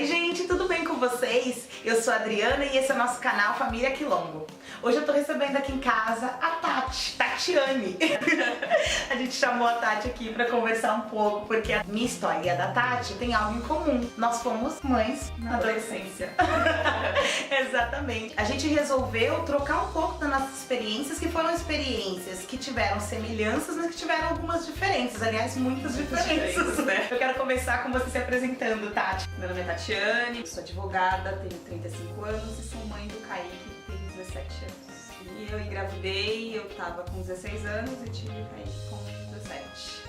Oi gente, tudo bem com vocês? Eu sou a Adriana e esse é o nosso canal Família Quilombo. Hoje eu tô recebendo aqui em casa a Tatiane. A gente chamou a Tati aqui pra conversar um pouco, porque a minha história e a da Tati tem algo em comum. Nós fomos mães na adolescência. Exatamente. A gente resolveu trocar um pouco das nossas experiências, que foram experiências que tiveram semelhanças, mas que tiveram algumas diferenças. Aliás, muitas diferenças, né? Eu quero começar com você se apresentando, Tati. Meu nome é Tatiane, sou advogada, tenho 35 anos e sou mãe do Kaique, que tem 17 anos. E eu engravidei, eu tava com 16 anos e tive o Kaique com 17.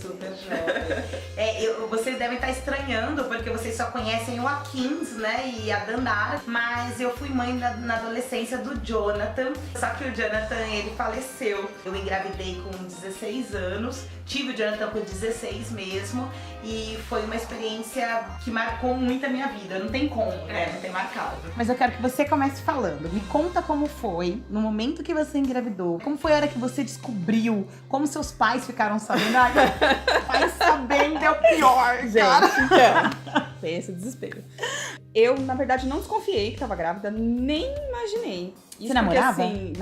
Super jovem. Vocês devem estar estranhando, porque vocês só conhecem o Akins, né, e a Dandara, mas eu fui mãe na adolescência do Jonathan, só que o Jonathan, ele faleceu. Eu engravidei com 16 anos, tive o Jonathan com 16 mesmo, e foi uma experiência que marcou muito a minha vida, não tem como, né, não tem marcado. Mas eu quero que você comece falando, me conta como foi, no momento que você engravidou, como foi a hora que você descobriu, como seus pais ficaram sabendo. Pai sabendo é o pior, cara. Gente, então, foi esse desespero. Eu, na verdade, não desconfiei que tava grávida, nem imaginei. Você namorava? Porque, assim,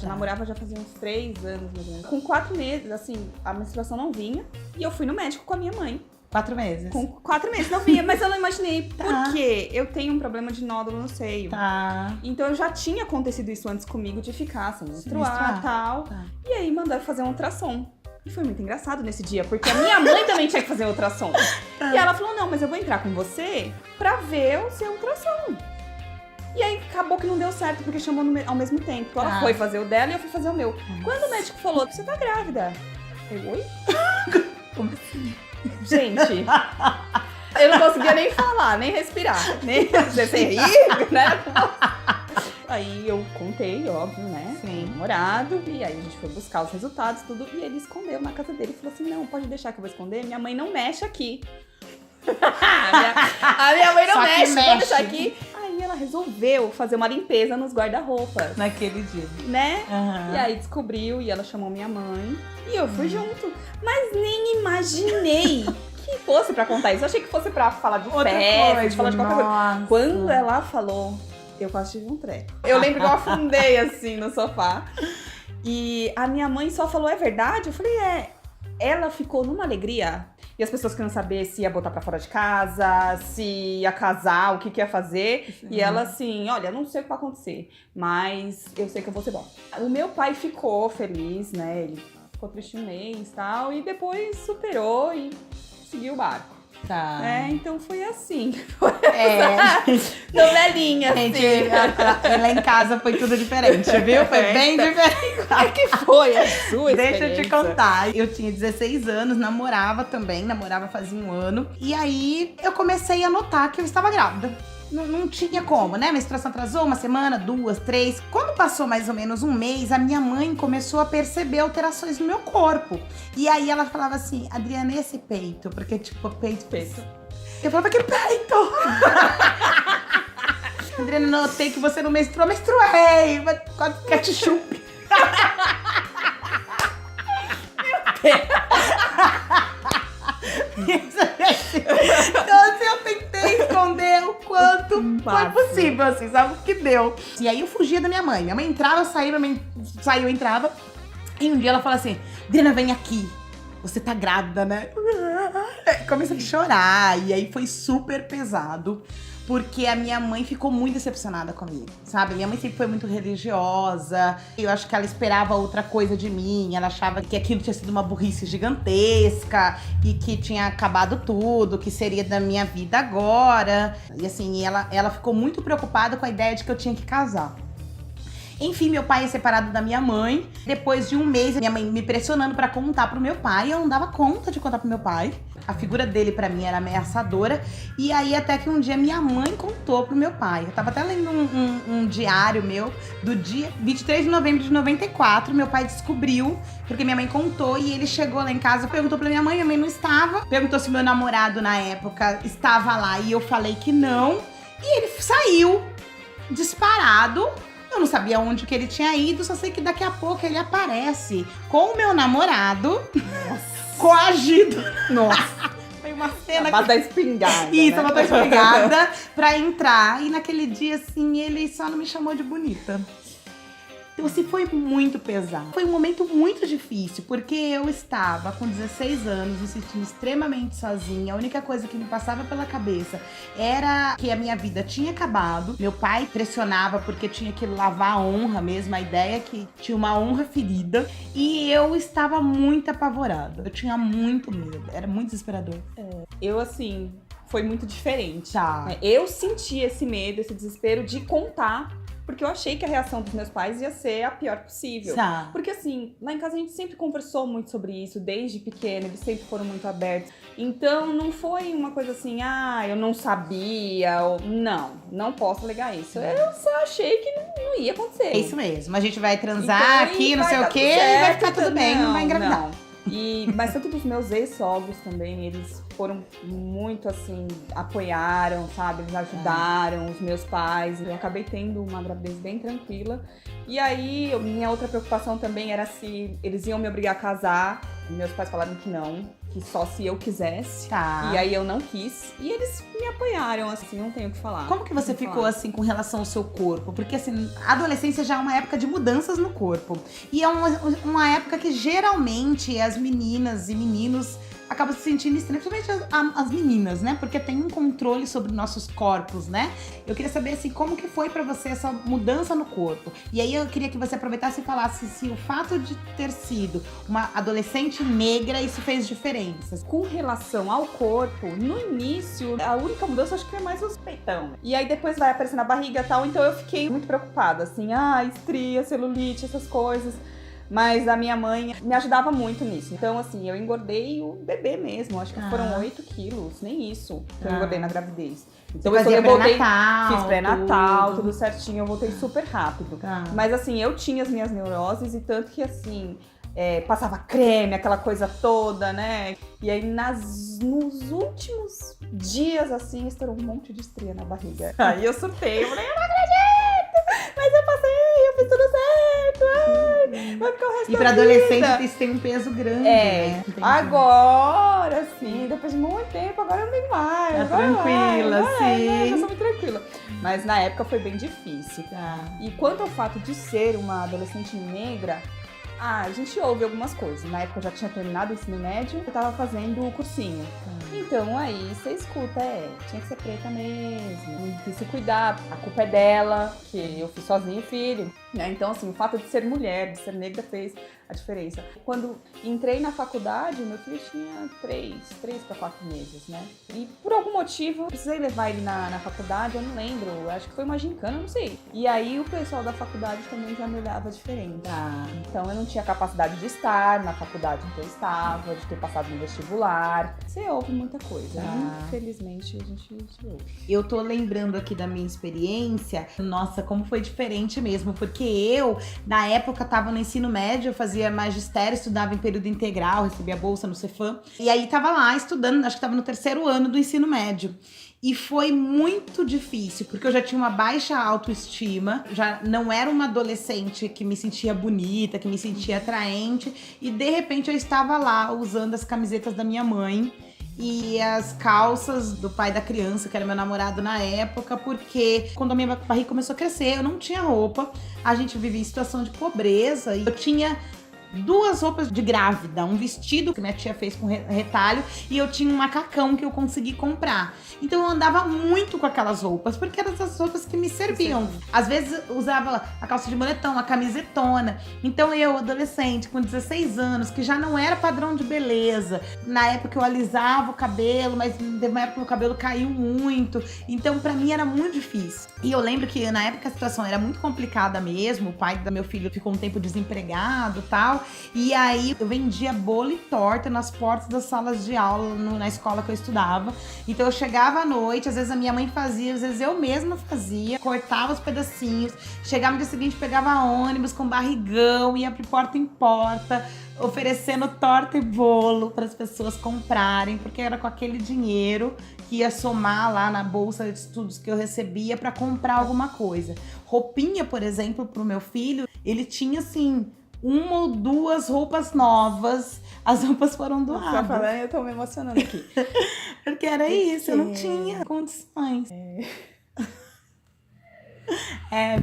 namorava já fazia uns 3 anos, mais ou menos. Com 4 meses, assim, a menstruação não vinha, e eu fui no médico com a minha mãe. 4 meses? Com 4 meses não vinha, mas eu não imaginei, porque eu tenho um problema de nódulo no seio. Tá. Então eu já tinha acontecido isso antes comigo, de ficar sem menstruar e tal. Tá. E aí mandaram fazer um ultrassom. E foi muito engraçado nesse dia, porque a minha mãe também tinha que fazer ultrassom. E ela falou, não, mas eu vou entrar com você pra ver o seu ultrassom. E aí acabou que não deu certo, porque chamou ao mesmo tempo. Então ela foi fazer o dela e eu fui fazer o meu. Quando o médico falou, você tá grávida? Eu, oi? Como assim? Gente, eu não conseguia nem falar, nem respirar, nem fazer rir, né? Aí eu contei, óbvio, né? Sim. Namorado, e aí a gente foi buscar os resultados, tudo, e ele escondeu na casa dele e falou assim, não, pode deixar que eu vou esconder, minha mãe não mexe aqui. a minha mãe não mexe, vou deixar aqui. Aí ela resolveu fazer uma limpeza nos guarda-roupas. Naquele dia. Né? Uhum. E aí descobriu, e ela chamou minha mãe, e eu fui junto. Mas nem imaginei que fosse pra contar isso. Eu achei que fosse pra falar de festa, de falar de qualquer coisa. Quando ela falou, eu quase tive um treco. Eu lembro que eu afundei assim no sofá. E a minha mãe só falou, é verdade? Eu falei, é. Ela ficou numa alegria. E as pessoas queriam saber se ia botar pra fora de casa, se ia casar, o que ia fazer. Sim. E ela assim, olha, não sei o que vai acontecer, mas eu sei que eu vou ser bom. O meu pai ficou feliz, né? Ele ficou triste um mês e tal. E depois superou e seguiu o barco. Tá. Então foi assim. Novelinha, assim. Lá em casa foi tudo diferente, viu? Foi bem diferente. Como é que foi a sua experiência? Deixa eu te contar. Eu tinha 16 anos, namorava fazia um ano. E aí eu comecei a notar que eu estava grávida. Não tinha como, né? A menstruação atrasou uma semana, 2, 3. Quando passou mais ou menos um mês, a minha mãe começou a perceber alterações no meu corpo. E aí ela falava assim, Adriana, esse peito? Porque, tipo, peito. Eu falava, que peito? Adriana, notei que você não menstruou. Menstruei! Quase ketchup. Então, assim, eu tentei esconder o quanto foi possível, assim, sabe o que deu. E aí eu fugia da minha mãe. Minha mãe entrava, saía, minha mãe saiu, entrava. E um dia ela fala assim, Adriana, vem aqui. Você tá grávida, né? Comecei a chorar. E aí foi super pesado. Porque a minha mãe ficou muito decepcionada comigo, sabe? Minha mãe sempre foi muito religiosa. Eu acho que ela esperava outra coisa de mim. Ela achava que aquilo tinha sido uma burrice gigantesca. E que tinha acabado tudo, que seria da minha vida agora. E assim, ela ficou muito preocupada com a ideia de que eu tinha que casar. Enfim, meu pai é separado da minha mãe. Depois de um mês, minha mãe me pressionando pra contar pro meu pai. Eu não dava conta de contar pro meu pai. A figura dele pra mim era ameaçadora. E aí até que um dia minha mãe contou pro meu pai. Eu tava até lendo um diário meu do dia 23 de novembro de 94. Meu pai descobriu, porque minha mãe contou. E ele chegou lá em casa, perguntou pra minha mãe não estava. Perguntou se meu namorado na época estava lá e eu falei que não. E ele saiu disparado. Eu não sabia onde que ele tinha ido, só sei que daqui a pouco ele aparece com o meu namorado, coagido. Nossa. Foi uma cena... A base da espingarda, Isso, né? a base da espingarda pra entrar. E naquele dia, assim, ele só não me chamou de bonita. Então, assim, foi muito pesado. Foi um momento muito difícil, porque eu estava com 16 anos, me sentindo extremamente sozinha. A única coisa que me passava pela cabeça era que a minha vida tinha acabado. Meu pai pressionava porque tinha que lavar a honra mesmo, a ideia é que tinha uma honra ferida. E eu estava muito apavorada. Eu tinha muito medo, era muito desesperador. Eu, assim, foi muito diferente. Tá. Eu senti esse medo, esse desespero de contar, porque eu achei que a reação dos meus pais ia ser a pior possível. Tá. Porque assim, lá em casa a gente sempre conversou muito sobre isso, desde pequeno, eles sempre foram muito abertos. Então não foi uma coisa assim, eu não sabia, ou... Não posso alegar isso. Eu só achei que não ia acontecer. É isso mesmo, a gente vai transar Então, aqui, não sei o quê, e certo, vai ficar tudo bem, não vai engravidar. Não. Mas tanto dos meus ex-sogros também, eles foram muito assim, apoiaram, sabe? Eles ajudaram os meus pais. Eu acabei tendo uma gravidez bem tranquila. E aí, minha outra preocupação também era se eles iam me obrigar a casar. Meus pais falaram que não, que só se eu quisesse. Tá. E aí eu não quis. E eles me apoiaram, assim, não tenho o que falar. Como que você ficou assim com relação ao seu corpo? Porque assim, a adolescência já é uma época de mudanças no corpo. E é uma época que geralmente as meninas e meninos acabam se sentindo estranhos, principalmente as meninas, né? Porque tem um controle sobre nossos corpos, né? Eu queria saber assim, como que foi pra você essa mudança no corpo? E aí eu queria que você aproveitasse e falasse se o fato de ter sido uma adolescente negra, isso fez diferenças. Com relação ao corpo, no início, a única mudança acho que é mais os peitão. E aí depois vai aparecer na barriga e tal, então eu fiquei muito preocupada, assim, estria, celulite, essas coisas. Mas a minha mãe me ajudava muito nisso. Então, assim, eu engordei o bebê mesmo. Acho que foram 8 quilos, nem isso. Que eu engordei na gravidez. Então, Você fazia pré-natal, fiz pré-natal, tudo certinho. Eu voltei super rápido. Mas, assim, eu tinha as minhas neuroses e tanto que, assim... passava creme, aquela coisa toda, né? E aí, nos últimos dias, assim, estourou um monte de estria na barriga. Aí eu surtei, eu falei, eu não acredito! Mas eu passei, eu fiz tudo certo! Vai ficar o resto E pra da adolescente vida. isso tem um peso grande, né? Entendi. Agora, sim, depois de muito tempo, agora eu nem mais. Tá agora tranquila, sim. Eu sou muito tranquila. Mas na época foi bem difícil. E quanto ao fato de ser uma adolescente negra, a gente ouve algumas coisas. Na época eu já tinha terminado o ensino médio, eu tava fazendo o cursinho. Então aí você escuta, tinha que ser preta mesmo, tem que se cuidar, a culpa é dela, que eu fiz sozinho o filho. Então assim, o fato de ser mulher, de ser negra fez a diferença. Quando entrei na faculdade, meu filho tinha 3 para 4 meses, né? E por algum motivo, eu precisei levar ele na faculdade, eu não lembro, acho que foi uma gincana, não sei. E aí o pessoal da faculdade também já me olhava diferente. Então eu não tinha capacidade de estar na faculdade em que eu estava, de ter passado no vestibular. Você ouve muita coisa, infelizmente a gente ouve. Eu tô lembrando aqui da minha experiência, nossa, como foi diferente mesmo, porque eu, na época, tava no ensino médio, eu fazia magistério, estudava em período integral, recebia bolsa no Cefam, e aí tava lá estudando, acho que tava no 3º ano do ensino médio. E foi muito difícil, porque eu já tinha uma baixa autoestima, já não era uma adolescente que me sentia bonita, que me sentia atraente, e de repente eu estava lá usando as camisetas da minha mãe e as calças do pai da criança, que era meu namorado na época, porque quando a minha barriga começou a crescer, eu não tinha roupa, a gente vivia em situação de pobreza, e eu tinha 2 roupas de grávida, um vestido que minha tia fez com retalho e eu tinha um macacão que eu consegui comprar. Então eu andava muito com aquelas roupas, porque eram as roupas que me serviam. Às vezes usava a calça de moletom, a camisetona. Então eu, adolescente, com 16 anos, que já não era padrão de beleza, na época eu alisava o cabelo, mas teve uma época que o cabelo caiu muito. Então pra mim era muito difícil. E eu lembro que na época a situação era muito complicada mesmo, o pai do meu filho ficou um tempo desempregado e tal. E aí eu vendia bolo e torta nas portas das salas de aula na escola que eu estudava. Então eu chegava à noite, às vezes a minha mãe fazia, às vezes eu mesma fazia, cortava os pedacinhos, chegava no dia seguinte, pegava ônibus com barrigão, ia de porta em porta, oferecendo torta e bolo para as pessoas comprarem, porque era com aquele dinheiro que ia somar lá na bolsa de estudos que eu recebia para comprar alguma coisa. Roupinha, por exemplo, pro meu filho, ele tinha assim uma ou duas roupas novas. As roupas foram doadas. Tá falando, eu tô me emocionando aqui. Porque era isso, eu não tinha condições.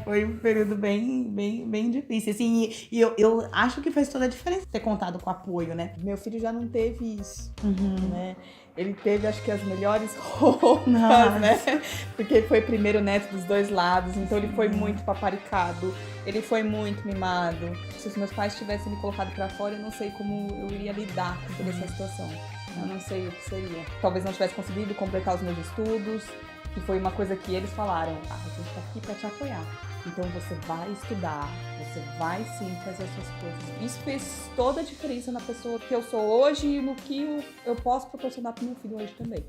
Foi um período bem difícil, assim, e eu acho que faz toda a diferença ter contado com apoio, né? Meu filho já não teve isso, Uhum. né? Ele teve, acho que, as melhores roupas, né? Porque ele foi primeiro neto dos dois lados, então ele foi muito paparicado, ele foi muito mimado. Se os meus pais tivessem me colocado pra fora, eu não sei como eu iria lidar com toda essa situação. Eu não sei o que seria. Talvez não tivesse conseguido completar os meus estudos, que foi uma coisa que eles falaram, a gente tá aqui pra te apoiar. Então você vai estudar, você vai sim fazer as suas coisas. Isso fez toda a diferença na pessoa que eu sou hoje e no que eu posso proporcionar pro meu filho hoje também.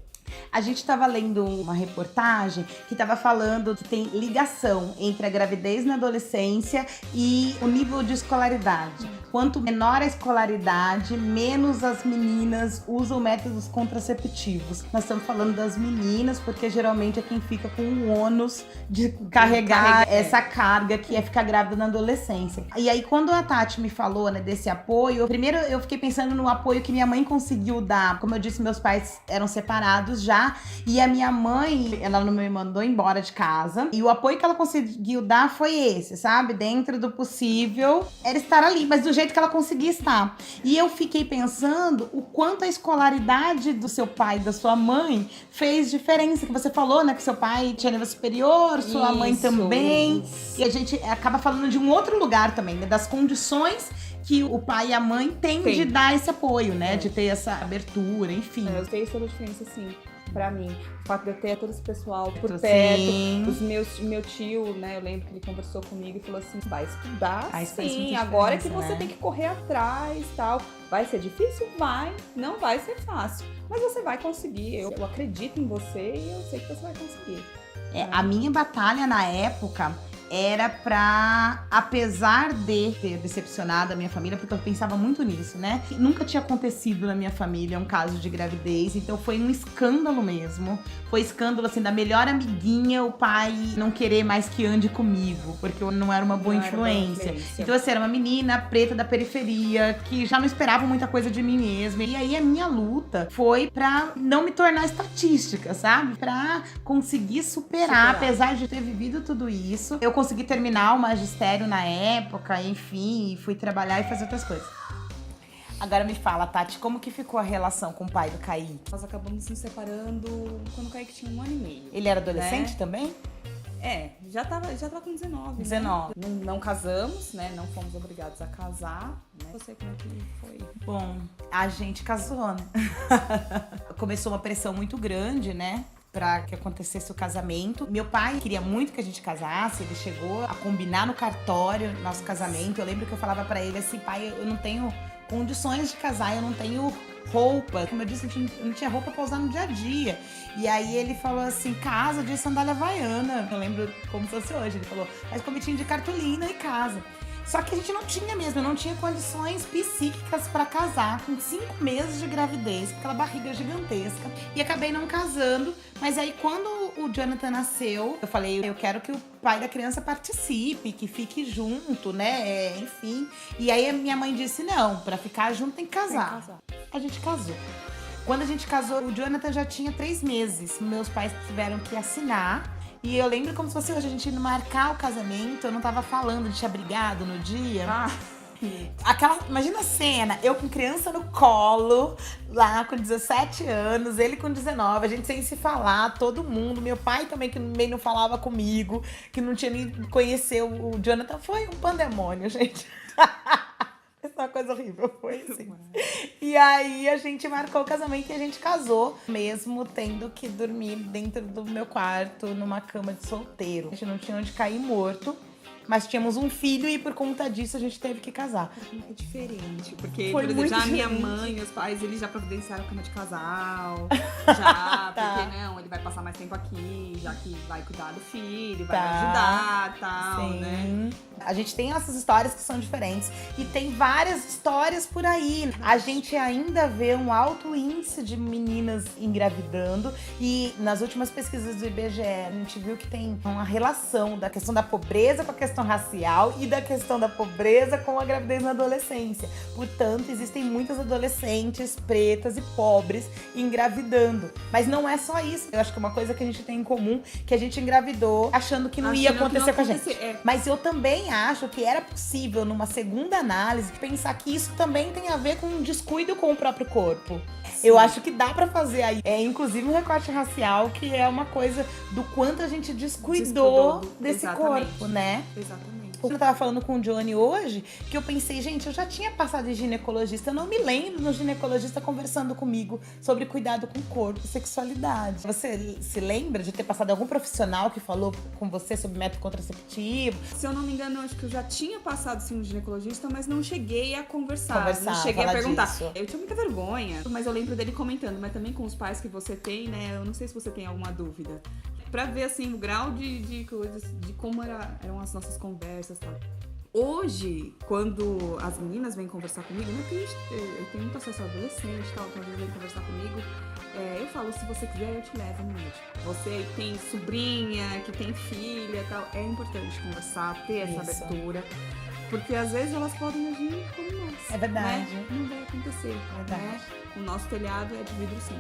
A gente estava lendo uma reportagem que estava falando que tem ligação entre a gravidez na adolescência e o nível de escolaridade. Quanto menor a escolaridade, menos as meninas usam métodos contraceptivos. Nós estamos falando das meninas, porque geralmente é quem fica com o ônus de carregar essa carga que é ficar grávida na adolescência. E aí, quando a Tati me falou, né, desse apoio, primeiro eu fiquei pensando no apoio que minha mãe conseguiu dar. Como eu disse, meus pais eram separados já, e a minha mãe, ela não me mandou embora de casa, e o apoio que ela conseguiu dar foi esse, sabe? Dentro do possível, era estar ali, mas do jeito que ela conseguia estar. E eu fiquei pensando o quanto a escolaridade do seu pai e da sua mãe fez diferença, que você falou, né, que seu pai tinha nível superior, sua mãe também, e a gente acaba falando de um outro lugar também, né, das condições que o pai e a mãe têm de dar esse apoio, né, de ter essa abertura, enfim. Eu sei toda a diferença, sim. Pra mim, o fato de eu ter todo esse pessoal por perto, Sim. meu tio, né, eu lembro que ele conversou comigo e falou assim, vai estudar, sim, muita agora é que diferença, você né? tem que correr atrás, tal. Vai ser difícil? Vai, não vai ser fácil, mas você vai conseguir, eu acredito em você e eu sei que você vai conseguir. A minha batalha na época era pra, apesar de ter decepcionado a minha família, porque eu pensava muito nisso, né? Nunca tinha acontecido na minha família um caso de gravidez, então foi um escândalo mesmo. Foi escândalo, assim, da melhor amiguinha, o pai não querer mais que ande comigo, porque eu não era uma boa influência. Então, assim, era uma menina preta da periferia, que já não esperava muita coisa de mim mesma. E aí, a minha luta foi pra não me tornar estatística, sabe? Pra conseguir superar, apesar de ter vivido tudo isso. Eu consegui terminar o magistério na época, enfim, fui trabalhar e fazer outras coisas. Agora me fala, Tati, como que ficou a relação com o pai do Kaique? Nós acabamos nos separando quando o Kaique tinha 1 ano e meio. Ele era adolescente, né? também? Já tava com 19. 19. Né? Não casamos, né? Não fomos obrigados a casar. Né? Não sei como é que foi. Bom, a gente casou, né? Começou uma pressão muito grande, né? Pra que acontecesse o casamento. Meu pai queria muito que a gente casasse, ele chegou a combinar no cartório nosso casamento. Eu lembro que eu falava pra ele assim, pai, eu não tenho condições de casar, eu não tenho roupa. Como eu disse, eu não tinha roupa pra usar no dia a dia. E aí ele falou assim, casa de sandália havaiana. Eu lembro como se fosse hoje. Ele falou, faz convitinho de cartolina e casa. Só que a gente não tinha mesmo, eu não tinha condições psíquicas pra casar com 5 meses de gravidez, com aquela barriga gigantesca. E acabei não casando, mas aí quando o Jonathan nasceu, eu falei, eu quero que o pai da criança participe, que fique junto, né, enfim. E aí a minha mãe disse, não, pra ficar junto tem que casar. A gente casou. Quando a gente casou, o Jonathan já tinha 3 meses. Meus pais tiveram que assinar. E eu lembro como se fosse hoje, a gente indo marcar o casamento, eu não tava falando de tinha brigado no dia. Imagina a cena, eu com criança no colo, lá com 17 anos, ele com 19, a gente sem se falar, todo mundo, meu pai também que meio não falava comigo, que não tinha nem conhecido o Jonathan, foi um pandemônio, gente. Essa é uma coisa horrível, foi assim. E aí a gente marcou o casamento e a gente casou, mesmo tendo que dormir dentro do meu quarto, numa cama de solteiro. A gente não tinha onde cair morto, mas tínhamos um filho e por conta disso a gente teve que casar. É diferente, porque, Foi por exemplo, muito já a minha diferente. mãe, meus pais, eles já providenciaram cama de casal, já, porque não, ele vai passar mais tempo aqui, já que vai cuidar do filho, vai me ajudar, tal, Sim. né? A gente tem essas histórias que são diferentes e tem várias histórias por aí. A gente ainda vê um alto índice de meninas engravidando e nas últimas pesquisas do IBGE a gente viu que tem uma relação da questão da pobreza com a questão questão racial e da questão da pobreza com a gravidez na adolescência. Portanto, existem muitas adolescentes pretas e pobres engravidando. Mas não é só isso. Eu acho que é uma coisa que a gente tem em comum, que a gente engravidou achando que não ia acontecer com a gente. Mas eu também acho que era possível, numa segunda análise, pensar que isso também tem a ver com um descuido com o próprio corpo. Sim. Eu acho que dá pra fazer aí, inclusive um recorte racial, que é uma coisa do quanto a gente descuidou desse corpo, né? Exatamente. Eu tava falando com o Johnny hoje, que eu pensei, gente, eu já tinha passado de ginecologista, eu não me lembro no ginecologista conversando comigo sobre cuidado com o corpo e sexualidade. Você se lembra de ter passado algum profissional que falou com você sobre método contraceptivo? Se eu não me engano, eu acho que eu já tinha passado sim no ginecologista, mas não cheguei a conversar, não cheguei a perguntar. Disso. Eu tinha muita vergonha, mas eu lembro dele comentando, mas também com os pais que você tem, né? Eu não sei se você tem alguma dúvida. Pra ver, assim, o grau de coisas, de como eram as nossas conversas e tal. Hoje, quando as meninas vêm conversar comigo, né, porque eu tenho muito acesso a adolescente e tal, então eles vêm conversar comigo, eu falo, se você quiser, eu te levo no médico. Você que tem sobrinha, que tem filha e tal, é importante conversar, ter essa abertura. Porque às vezes elas podem agir como nós. É verdade. Né? Não vai acontecer. É verdade. Né? O nosso telhado é de vidro sim.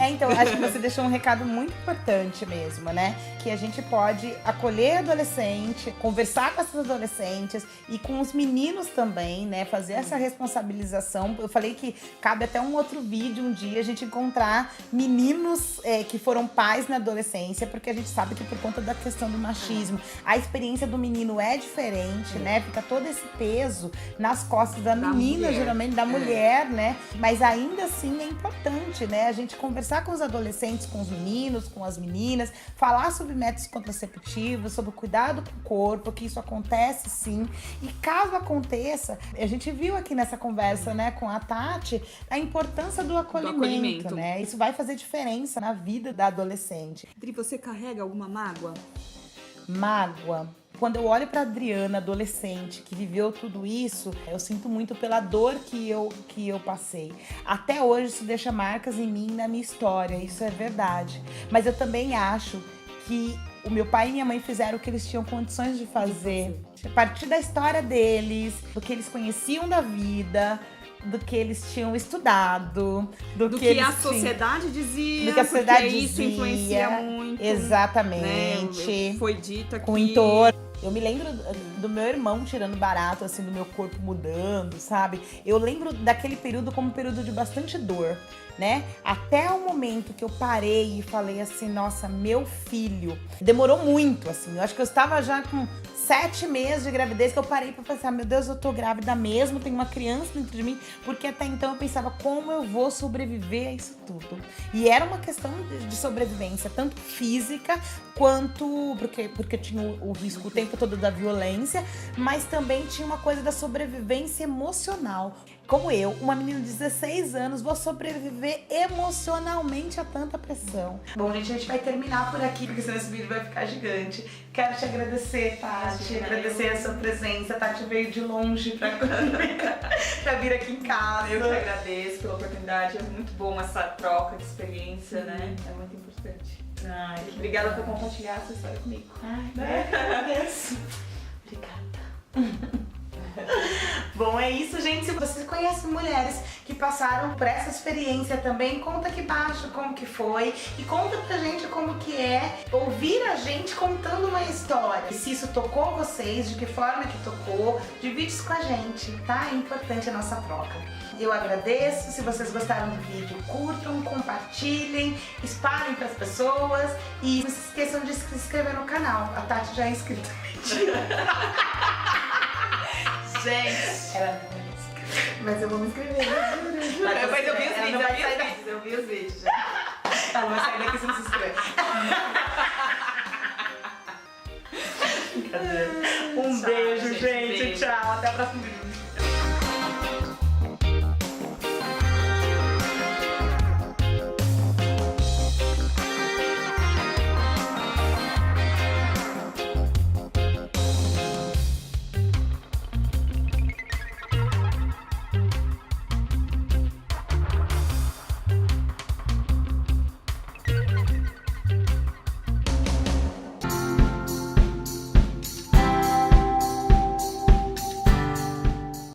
Então, acho que você deixou um recado muito importante mesmo, né? Que a gente pode acolher adolescente, conversar com essas adolescentes e com os meninos também, né? Fazer essa responsabilização. Eu falei que cabe até um outro vídeo um dia a gente encontrar meninos que foram pais na adolescência, porque a gente sabe que por conta da questão do machismo, a experiência do menino é diferente, né? Fica todo esse peso nas costas da menina, mulher. Geralmente da mulher, né? Mas ainda assim é importante, né? A gente conversar com os adolescentes, com os meninos, com as meninas, falar sobre métodos contraceptivos, sobre o cuidado com o corpo, que isso acontece sim. E caso aconteça, a gente viu aqui nessa conversa, né, com a Tati, a importância do acolhimento, né? Isso vai fazer diferença na vida da adolescente. Dri, você carrega alguma mágoa? Mágoa? Quando eu olho pra Adriana, adolescente, que viveu tudo isso, eu sinto muito pela dor que eu passei. Até hoje isso deixa marcas em mim, na minha história, isso é verdade. Mas eu também acho que o meu pai e minha mãe fizeram o que eles tinham condições de fazer. A partir da história deles, do que eles conheciam da vida, do que eles tinham estudado, do que a sociedade dizia, do que a sociedade dizia, isso influencia muito. Exatamente. Né? Foi dito aqui. Com o entorno. Eu me lembro do meu irmão tirando barato, assim, do meu corpo mudando, sabe? Eu lembro daquele período como um período de bastante dor, né? Até o momento que eu parei e falei assim, nossa, meu filho. Demorou muito, assim. Eu acho que eu estava já com 7 meses de gravidez que eu parei pra pensar, meu Deus, eu tô grávida mesmo, tem uma criança dentro de mim, porque até então eu pensava, como eu vou sobreviver a isso tudo? E era uma questão de sobrevivência, tanto física quanto, porque tinha o risco o tempo todo da violência, mas também tinha uma coisa da sobrevivência emocional. Como eu, uma menina de 16 anos, vou sobreviver emocionalmente a tanta pressão. Bom, gente, a gente vai terminar por aqui, porque senão esse vídeo vai ficar gigante. Quero te agradecer, Tati, agradecer a sua presença. Tati veio de longe pra vir aqui em casa. Eu que agradeço pela oportunidade, é muito bom essa troca de experiência, né? É muito importante. Ai, obrigada por compartilhar essa história comigo. Ai, agradeço. Obrigada. Bom, é isso, gente. Se você conhece mulheres que passaram por essa experiência também, conta aqui embaixo como que foi e conta pra gente como que é ouvir a gente contando uma história. E se isso tocou vocês, de que forma que tocou, divide isso com a gente, tá? É importante a nossa troca. Eu agradeço. Se vocês gostaram do vídeo, curtam, compartilhem, espalhem pras pessoas e não se esqueçam de se inscrever no canal. A Tati já é inscrita. Gente, mas eu vou me inscrever. Mas eu vi os vídeos. Ela vai sair daqui se não se inscrever. Um beijo, gente. Tchau. Até a próxima vídeo.